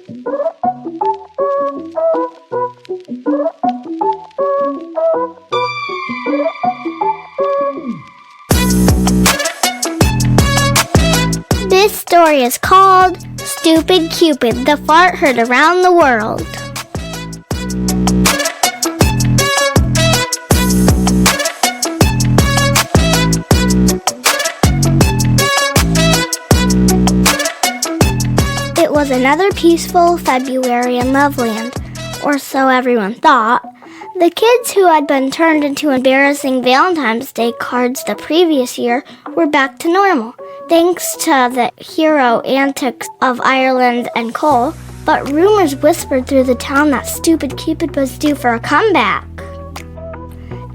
This story is called Stupid Cupid, the fart heard around the world. It was another peaceful February in Loveland, or so everyone thought. The kids who had been turned into embarrassing Valentine's Day cards the previous year were back to normal, thanks to the hero antics of Ireland and Cole, but rumors whispered through the town that Stupid Cupid was due for a comeback.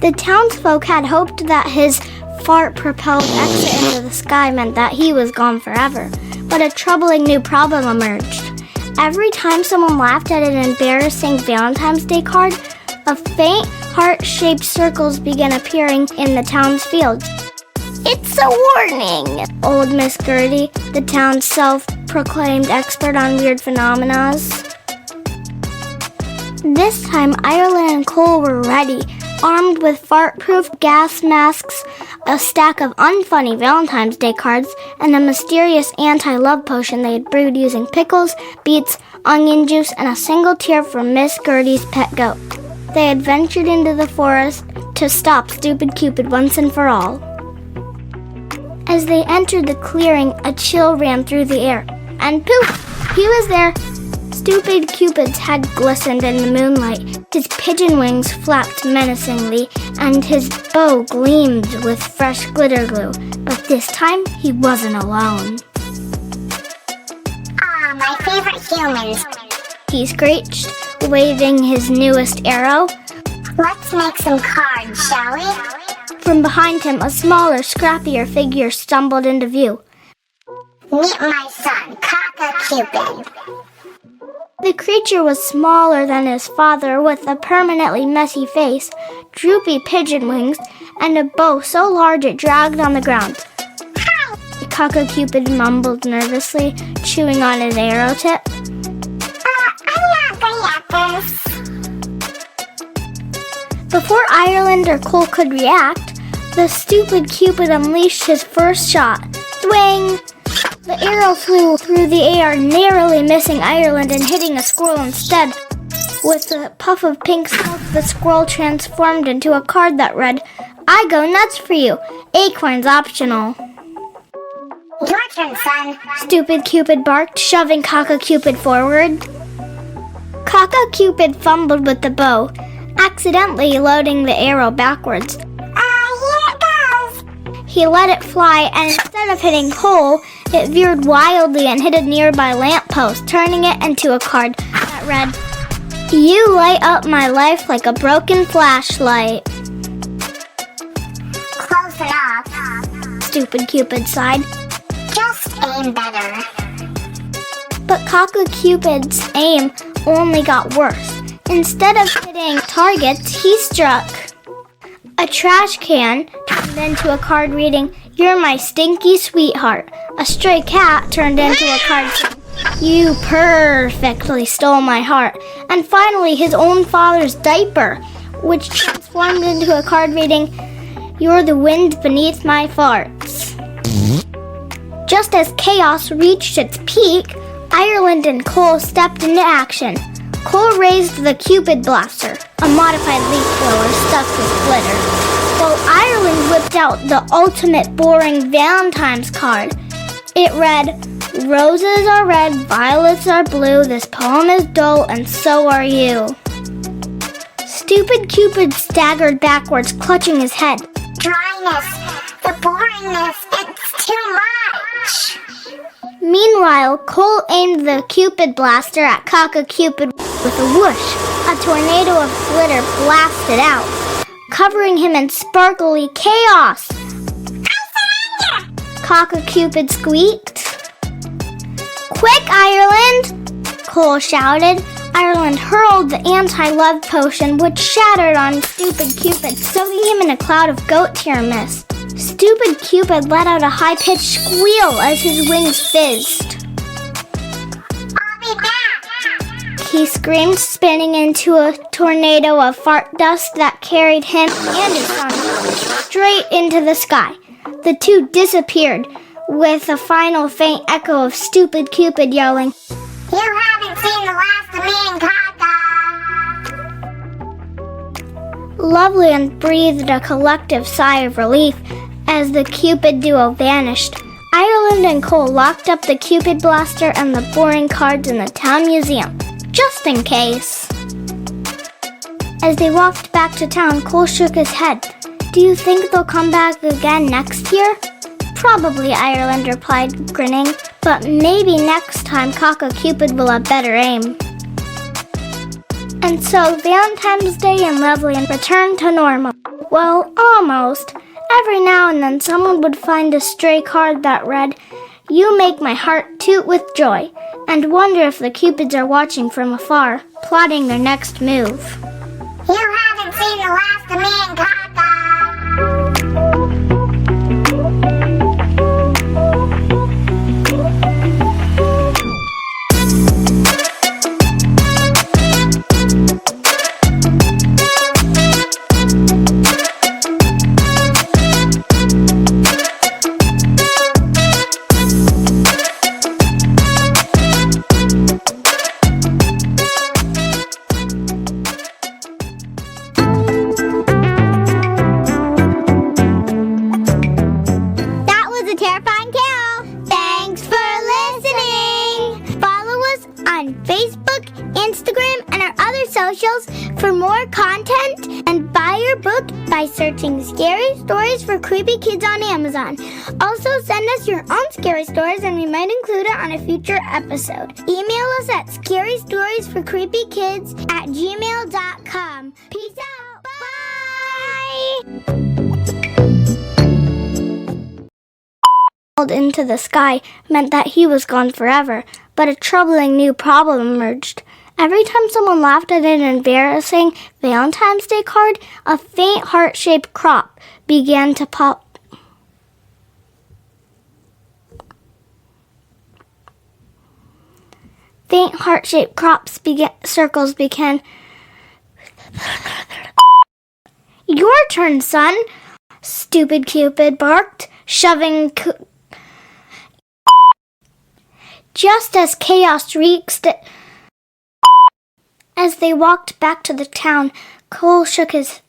The townsfolk had hoped that his fart-propelled exit into the sky meant that he was gone forever, but a troubling new problem emerged. Every time someone laughed at an embarrassing Valentine's Day card, a faint heart-shaped circles began appearing in the town's fields. "It's a warning," old Miss Gertie, the town's self-proclaimed expert on weird phenomena. This time, Ireland and Cole were ready, armed with fart-proof gas masks, a stack of unfunny Valentine's Day cards, and a mysterious anti-love potion they had brewed using pickles, beets, onion juice, and a single tear from Miss Gertie's pet goat. They had ventured into the forest to stop Stupid Cupid once and for all. As they entered the clearing, a chill ran through the air, and poof! He was there. Stupid Cupid's head glistened in the moonlight, his pigeon wings flapped menacingly, and his bow gleamed with fresh glitter glue. But this time, he wasn't alone. "Ah, my favorite humans," he screeched, waving his newest arrow. "Let's make some cards, shall we?" From behind him, a smaller, scrappier figure stumbled into view. "Meet my son, Cupid." The creature was smaller than his father, with a permanently messy face, droopy pigeon wings, and a bow so large it dragged on the ground. "Hi," Cupid mumbled nervously, chewing on his arrow tip. I'm not good at this." Before Ireland or Cole could react, the Stupid Cupid unleashed his first shot. Swing! The arrow flew through the air, narrowly missing Ireland and hitting a squirrel instead. With a puff of pink smoke, the squirrel transformed into a card that read, "I go nuts for you. Acorns optional." "Your turn, son," Stupid Cupid barked, shoving Cupid forward. Cupid fumbled with the bow, accidentally loading the arrow backwards. Here it goes." He let it fly, and instead of hitting Cole, it veered wildly and hit a nearby lamppost, turning it into a card that read, "You light up my life like a broken flashlight." "Close enough." Stupid Cupid sighed. "Just aim better." But Cupid's aim only got worse. Instead of hitting targets, he struck. A trash can turned into a card reading, "You're my stinky sweetheart." A stray cat turned into a card saying, "You perfectly stole my heart." And finally, his own father's diaper, which transformed into a card reading, "You're the wind beneath my farts." Just as chaos reached its peak, Ireland and Cole stepped into action. Cole raised the Cupid Blaster, a modified leaf blower stuffed with glitter, while Ireland whipped out the ultimate boring Valentine's card. It read, "Roses are red, violets are blue, this poem is dull, and so are you." Stupid Cupid staggered backwards, clutching his head. "Dryness, the boringness, it's too much." Meanwhile, Cole aimed the Cupid Blaster at Cupid with a whoosh. A tornado of glitter blasted out, covering him in sparkly chaos. Cupid squeaked. "Quick, Ireland!" Cole shouted. Ireland hurled the anti-love potion, which shattered on Stupid Cupid, soaking him in a cloud of goat tear mist. Stupid Cupid let out a high-pitched squeal as his wings fizzed. "I'll be back." he screamed, spinning into a tornado of fart dust that carried him and his son straight into the sky. The two disappeared, with a final faint echo of Stupid Cupid yelling, You haven't seen the last of me and Kaka. Loveland breathed a collective sigh of relief as the Cupid duo vanished. Ireland and Cole locked up the Cupid blaster and the boring cards in the town museum, just in case. As they walked back to town, Cole shook his head. Do you think they'll come back again next year? Probably, Ireland replied, grinning. But maybe next time Cupid will have better aim. And so Valentine's Day in Loveland returned to normal. Well, almost. Every now and then someone would find a stray card that read, You make my heart toot with joy, and wonder if the Cupids are watching from afar, plotting their next move. You haven't seen the last of me and Kaka. Terrifying Carol. Thanks for listening. Follow us on Facebook, Instagram, and our other socials for more content, and buy your book by searching Scary Stories for Creepy Kids on Amazon. Also, send us your own scary stories and we might include it on a future episode. Email us at scarystoriesforcreepykids@gmail.com. Peace out. Bye. Into the sky meant that he was gone forever, but a troubling new problem emerged. Every time someone laughed at an embarrassing Valentine's Day card, a faint heart-shaped crop began to pop. Faint heart-shaped circles began. Your turn, son, Stupid Cupid barked, shoving just as chaos reeked. As they walked back to the town, Cole shook his